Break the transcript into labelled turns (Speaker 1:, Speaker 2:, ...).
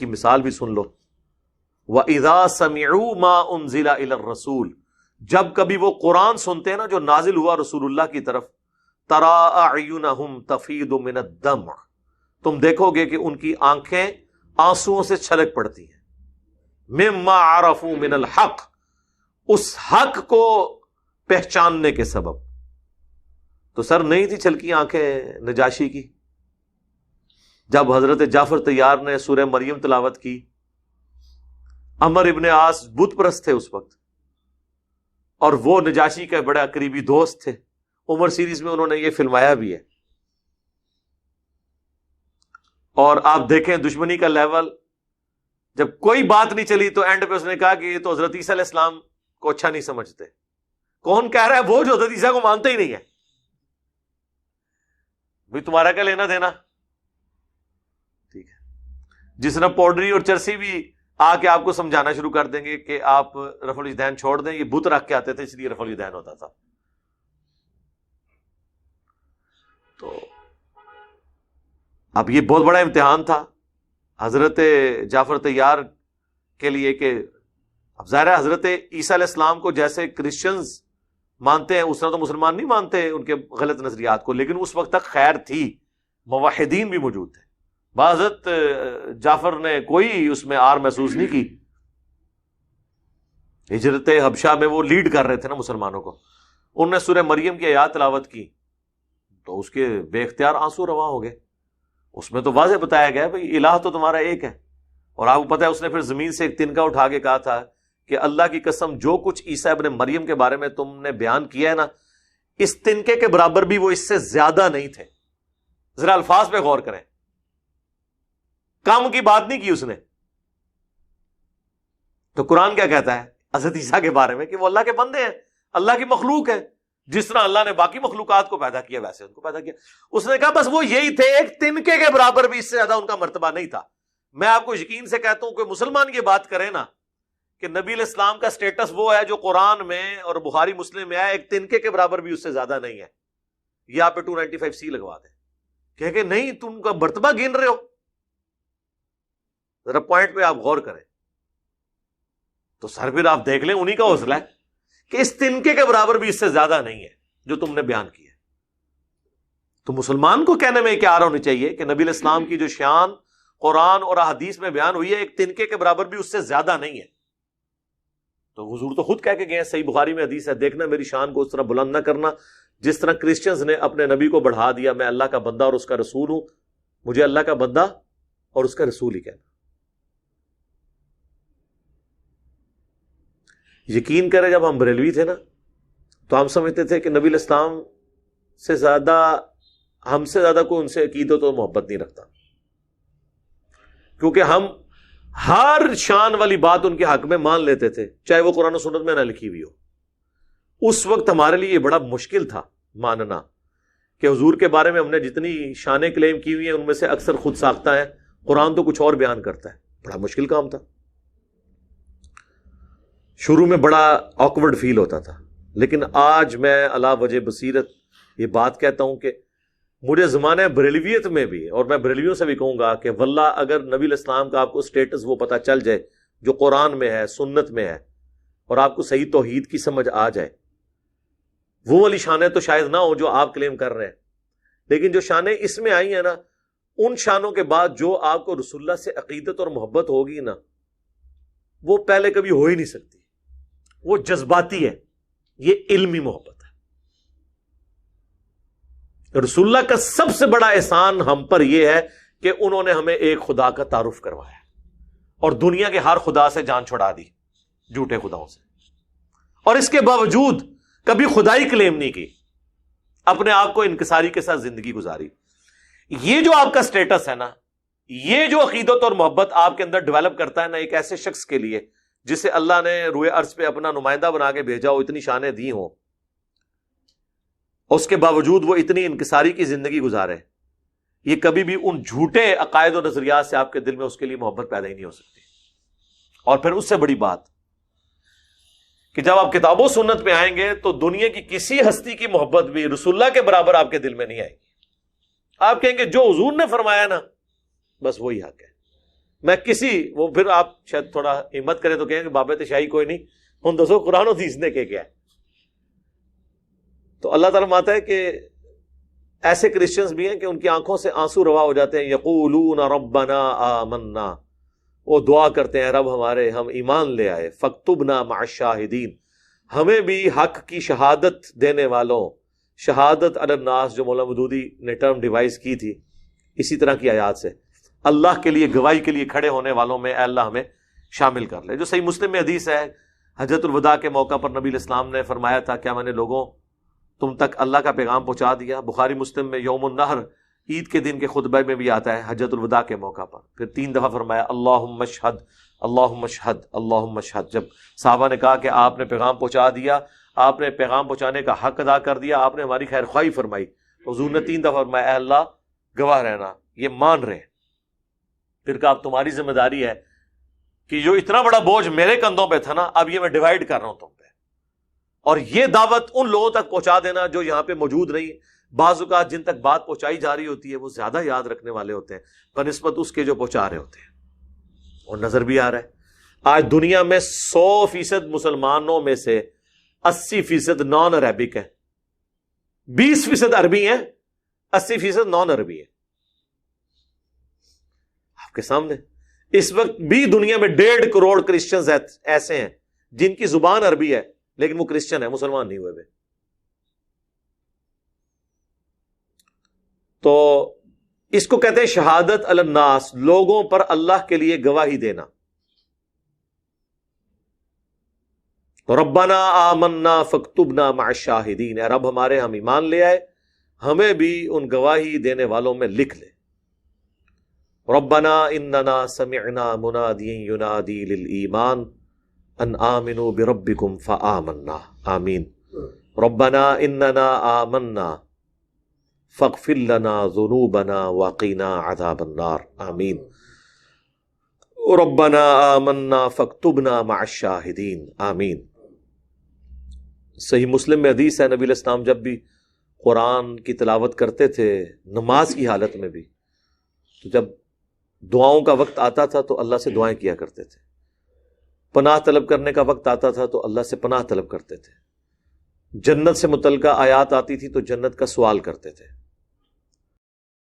Speaker 1: کی مثال بھی سن لو. وَإِذَا سَمِعُوا مَا أُنزِلَ إِلَى الرَّسُولِ، جب کبھی وہ قرآن سنتے ہیں نا جو نازل ہوا رسول اللہ کی طرف، تَرَىٰ أَعْيُنَهُمْ تَفِيضُ مِنَ الدَّمْعِ، تم دیکھو گے کہ ان کی آنکھیں آنسوؤں سے چھلک پڑتی ہیں. مِمَّا عَرَفُوا مِنَ الْحَقِّ، اس حق کو پہچاننے کے سبب. تو سر نہیں تھی چھلکی آنکھیں نجاشی کی جب حضرت جعفر طیار نے سورہ مریم تلاوت کی. عمر ابن عاص بت پرست تھے اس وقت، اور وہ نجاشی کے بڑے قریبی دوست تھے. عمر سیریز میں انہوں نے یہ فلمایا بھی ہے. اور آپ دیکھیں دشمنی کا لیول، جب کوئی بات نہیں چلی تو اینڈ پہ اس نے کہا کہ یہ تو حضرت عیسیٰ علیہ السلام کو اچھا نہیں سمجھتے. کون کہہ رہا ہے؟ وہ جو حضرت عیسیٰ کو مانتے ہی نہیں ہے. بھئی تمہارا کیا لینا دینا؟ ٹھیک ہے. جس طرح پاؤڈری اور چرسی بھی آ کے آپ کو سمجھانا شروع کر دیں گے کہ آپ رفع الیدین چھوڑ دیں، یہ بت رکھ کے آتے تھے اس لیے رفع الیدین ہوتا تھا. تو اب یہ بہت بڑا امتحان تھا حضرت جعفر طیار کے لیے کہ اب ظاہر ہے حضرت عیسیٰ علیہ السلام کو جیسے کرسچنز مانتے ہیں اس طرح تو مسلمان نہیں مانتے ان کے غلط نظریات کو، لیکن اس وقت تک خیر تھی، موحدین بھی موجود تھے. حضرت جعفر نے کوئی اس میں آر محسوس نہیں کی. ہجرت حبشہ میں وہ لیڈ کر رہے تھے نا مسلمانوں کو. انہوں نے سورہ مریم کی آیات تلاوت کی تو اس کے بے اختیار آنسو رواں ہو گئے. اس میں تو واضح بتایا گیا بھئی الہ تو تمہارا ایک ہے. اور آپ کو پتہ ہے اس نے پھر زمین سے ایک تنکا اٹھا کے کہا تھا کہ اللہ کی قسم جو کچھ عیسیٰ ابن مریم کے بارے میں تم نے بیان کیا ہے نا، اس تنکے کے برابر بھی وہ اس سے زیادہ نہیں تھے. ذرا الفاظ پہ غور کریں، کام کی بات نہیں کی اس نے. تو قرآن کیا کہتا ہے حضرت عیسیٰ کے بارے میں کہ وہ اللہ کے بندے ہیں، اللہ کی مخلوق ہے. جس طرح اللہ نے باقی مخلوقات کو پیدا کیا ویسے ان کو پیدا کیا. اس نے کہا بس وہ یہی تھے، ایک تنکے کے برابر بھی اس سے زیادہ ان کا مرتبہ نہیں تھا. میں آپ کو یقین سے کہتا ہوں کہ مسلمان یہ بات کرے نا کہ نبی علیہ السلام کا سٹیٹس وہ ہے جو قرآن میں اور بخاری مسلم میں ہے، ایک تنکے کے برابر بھی اس سے زیادہ نہیں ہے. یہ آپ پہ 295C لگوا دیں کہ نہیں تم کا مرتبہ گن رہے ہو. ذرا پوائنٹ پہ آپ غور کریں تو سر پھر آپ دیکھ لیں انہی کا حوصلہ ہے کہ اس تنکے کے برابر بھی اس سے زیادہ نہیں ہے جو تم نے بیان کیا. تو مسلمان کو کہنے میں کیا آ رہا ہونی چاہیے کہ نبی علیہ السلام کی جو شان قرآن اور احادیث میں بیان ہوئی ہے ایک تنکے کے برابر بھی اس سے زیادہ نہیں ہے. تو حضور تو خود کہہ کے گئے ہیں، صحیح بخاری میں حدیث ہے، دیکھنا میری شان کو اس طرح بلند نہ کرنا جس طرح کرسچنز نے اپنے نبی کو بڑھا دیا. میں اللہ کا بندہ اور اس کا رسول ہوں، مجھے اللہ کا بندہ اور اس کا رسول ہی کہنا. یقین کرے جب ہم بریلوی تھے نا تو ہم سمجھتے تھے کہ نبی علیہ السلام سے زیادہ ہم سے زیادہ کوئی ان سے عقیدت اور محبت نہیں رکھتا، کیونکہ ہم ہر شان والی بات ان کے حق میں مان لیتے تھے چاہے وہ قرآن و سنت میں نہ لکھی ہوئی ہو. اس وقت ہمارے لیے یہ بڑا مشکل تھا ماننا کہ حضور کے بارے میں ہم نے جتنی شانیں کلیم کی ہوئی ہیں ان میں سے اکثر خود ساختہ ہیں، قرآن تو کچھ اور بیان کرتا ہے. بڑا مشکل کام تھا. شروع میں بڑا آکورڈ فیل ہوتا تھا، لیکن آج میں علا وجہ بصیرت یہ بات کہتا ہوں کہ مجھے زمانہ بریلویت میں بھی، اور میں بریلویوں سے بھی کہوں گا کہ واللہ اگر نبی علیہ السلام کا آپ کو سٹیٹس وہ پتہ چل جائے جو قرآن میں ہے، سنت میں ہے، اور آپ کو صحیح توحید کی سمجھ آ جائے، وہ والی شانیں تو شاید نہ ہو جو آپ کلیم کر رہے ہیں، لیکن جو شانیں اس میں آئی ہیں نا، ان شانوں کے بعد جو آپ کو رسول اللہ سے عقیدت اور محبت ہوگی نا، وہ پہلے کبھی ہو ہی نہیں سکتی. وہ جذباتی ہے، یہ علمی محبت ہے. رسول اللہ کا سب سے بڑا احسان ہم پر یہ ہے کہ انہوں نے ہمیں ایک خدا کا تعارف کروایا اور دنیا کے ہر خدا سے جان چھڑا دی، جھوٹے خداؤں سے، اور اس کے باوجود کبھی خدائی کلیم نہیں کی، اپنے آپ کو انکساری کے ساتھ زندگی گزاری. یہ جو آپ کا سٹیٹس ہے نا، یہ جو عقیدت اور محبت آپ کے اندر ڈیولپ کرتا ہے نا ایک ایسے شخص کے لیے جسے اللہ نے روئے ارض پہ اپنا نمائندہ بنا کے بھیجا ہو، اتنی شانیں دی ہوں، اس کے باوجود وہ اتنی انکساری کی زندگی گزارے، یہ کبھی بھی ان جھوٹے عقائد و نظریات سے آپ کے دل میں اس کے لیے محبت پیدا ہی نہیں ہو سکتی. اور پھر اس سے بڑی بات کہ جب آپ کتاب و سنت میں آئیں گے تو دنیا کی کسی ہستی کی محبت بھی رسول اللہ کے برابر آپ کے دل میں نہیں آئے گی. آپ کہیں گے جو حضور نے فرمایا نا بس وہی حق ہے. میں کسی وہ پھر آپ شاید تھوڑا ہمت کریں تو کہیں کہ بابے شاہی کوئی نہیں ہوں دسو قرآن و حدیث نے کہ کیا ہے. تو اللہ تعالیٰ ماتا ہے کہ ایسے کرسچنز بھی ہیں کہ ان کی آنکھوں سے آنسو روا ہو جاتے ہیں. یقولون ربنا آمنا، وہ دعا کرتے ہیں رب ہمارے ہم ایمان لے آئے. فاکتبنا مع الشاہدین، ہمیں بھی حق کی شہادت دینے والوں، شہادت علی الناس جو مولانا مودودی نے ٹرم ڈیوائز کی تھی اسی طرح کی آیات سے، اللہ کے لیے گواہی کے لیے کھڑے ہونے والوں میں اے اللہ ہمیں شامل کر لے. جو صحیح مسلم میں حدیث ہے، حجۃ الوداع کے موقع پر نبی علیہ السلام نے فرمایا تھا کیا میں نے لوگوں تم تک اللہ کا پیغام پہنچا دیا. بخاری مسلم میں یوم النحر عید کے دن کے خطبہ میں بھی آتا ہے حجۃ الوداع کے موقع پر. پھر 3 دفعہ فرمایا اللہم اشہد اللہم اشہد اللہم اشہد. جب صحابہ نے کہا کہ آپ نے پیغام پہنچا دیا، آپ نے پیغام پہنچانے کا حق ادا کر دیا، آپ نے ہماری خیر خواہی فرمائی، حضور نے 3 دفعہ فرمایا اے اللہ گواہ رہنا یہ مان رہے ہیں. پھر کہا اب تمہاری ذمہ داری ہے کہ جو اتنا بڑا بوجھ میرے کندھوں پہ تھا نا اب یہ میں ڈیوائیڈ کر رہا ہوں تم پہ، اور یہ دعوت ان لوگوں تک پہنچا دینا جو یہاں پہ موجود نہیں. بعض اوقات جن تک بات پہنچائی جا رہی ہوتی ہے وہ زیادہ یاد رکھنے والے ہوتے ہیں بنسبت اس کے جو پہنچا رہے ہوتے ہیں. اور نظر بھی آ رہا ہے آج دنیا میں 100% مسلمانوں میں سے 80% نان عربک ہے، 20% عربی ہیں، 80% نان عربی ہیں. آپ کے سامنے اس وقت بھی دنیا میں 1.5 کروڑ کرسچنز ایسے ہیں جن کی زبان عربی ہے لیکن وہ کرسچن ہے، مسلمان نہیں ہوئے. تو اس کو کہتے ہیں شہادت علی الناس، لوگوں پر اللہ کے لیے گواہی دینا. ربنا آمنا فاکتبنا مع الشاہدین، اے رب ہمارے ہم ایمان لے آئے ہمیں بھی ان گواہی دینے والوں میں لکھ لے. ربنا اننا سمعنا منادیا ینادی للایمان ان آمنوا بربکم فآمنا. آمین. ربنا اننا آمنا فاغفر لنا ذنوبنا وقنا عذاب النار. آمین. ربنا آمنا فاکتبنا مع الشاہدین. آمین. صحیح مسلم میں حدیث ہے نبی علیہ السلام جب بھی قرآن کی تلاوت کرتے تھے نماز کی حالت میں بھی، تو جب دعاؤں کا وقت آتا تھا تو اللہ سے دعائیں کیا کرتے تھے، پناہ طلب کرنے کا وقت آتا تھا تو اللہ سے پناہ طلب کرتے تھے، جنت سے متعلقہ آیات آتی تھی تو جنت کا سوال کرتے تھے.